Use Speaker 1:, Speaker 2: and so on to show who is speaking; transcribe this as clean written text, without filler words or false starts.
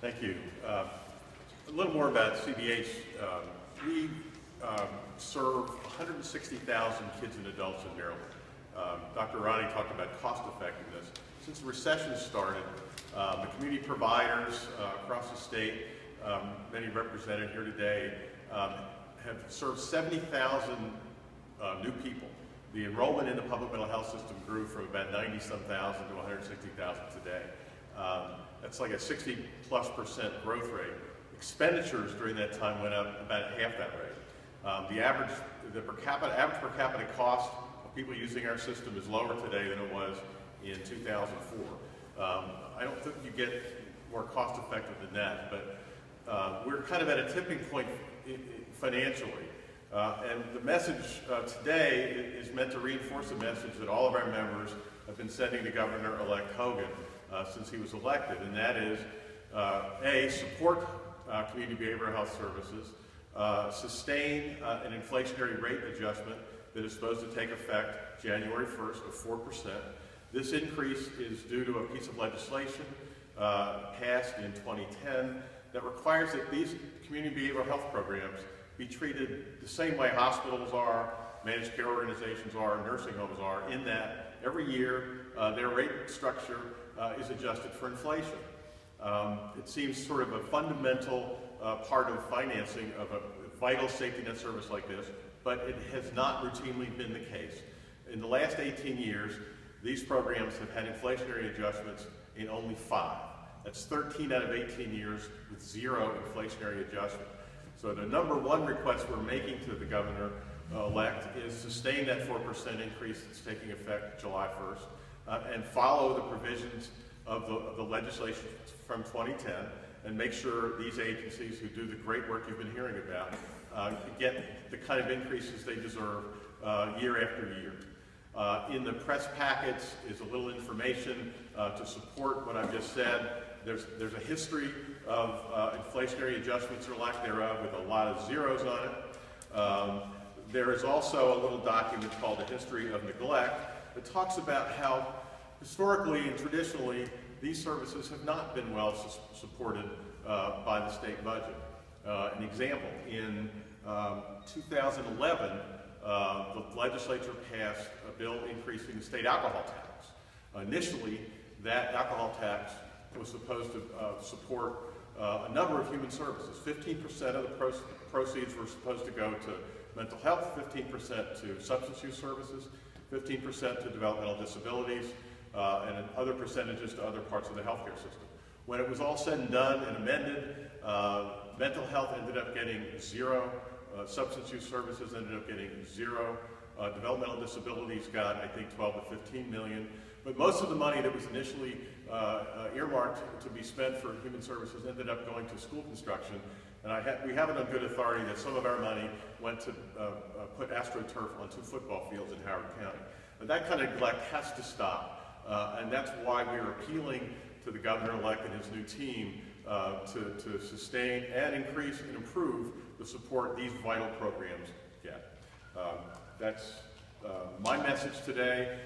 Speaker 1: Thank you. A little more about CBH. We serve 160,000 kids and adults in Maryland. Dr. Ronnie talked about cost effectiveness. Since the recession started, the community providers across the state, many represented here today, have served 70,000 new people. The enrollment in the public mental health system grew from about 90-some thousand to 160,000 today. That's like a 60+% growth rate. Expenditures during that time went up about half that rate. The average per capita cost of people using our system is lower today than it was in 2004. I don't think you get more cost effective than that, but we're kind of at a tipping point financially. And the message today is meant to reinforce a message that all of our members have been sending to Governor-elect Hogan since he was elected, and that is, A, support community behavioral health services, sustain an inflationary rate adjustment that is supposed to take effect January 1st of 4%. This increase is due to a piece of legislation passed in 2010 that requires that these community behavioral health programs be treated the same way hospitals are, managed care organizations are, nursing homes are, in that every year their rate structure is adjusted for inflation. It seems sort of a fundamental part of financing of a vital safety net service like this, but it has not routinely been the case. In the last 18 years, these programs have had inflationary adjustments in only 5. That's 13 out of 18 years with 0 inflationary adjustment. So the number one request we're making to the governor-elect is sustain that 4% increase that's taking effect July 1st and follow the provisions of the legislation from 2010 and make sure these agencies who do the great work you've been hearing about get the kind of increases they deserve year after year. In the press packets is a little information to support what I've just said. There's a history of inflationary adjustments or lack thereof with a lot of zeros on it. There is also a little document called A History of Neglect that talks about how historically and traditionally these services have not been well supported by the state budget. An example, in 2011, the legislature passed a bill increasing the state alcohol tax. Initially, that alcohol tax was supposed to support a number of human services. 15% of the proceeds were supposed to go to mental health, 15% to substance use services, 15% to developmental disabilities, and other percentages to other parts of the healthcare system. When it was all said and done and amended, mental health ended up getting 0, substance use services ended up getting 0, developmental disabilities got, I think, 12 to 15 million. But most of the money that was initially earmarked to be spent for human services ended up going to school construction. And we have it on good authority that some of our money went to put AstroTurf on 2 football fields in Howard County. But that kind of neglect has to stop. And that's why we're appealing to the governor-elect and his new team to sustain and increase and improve the support these vital programs get. That's my message today.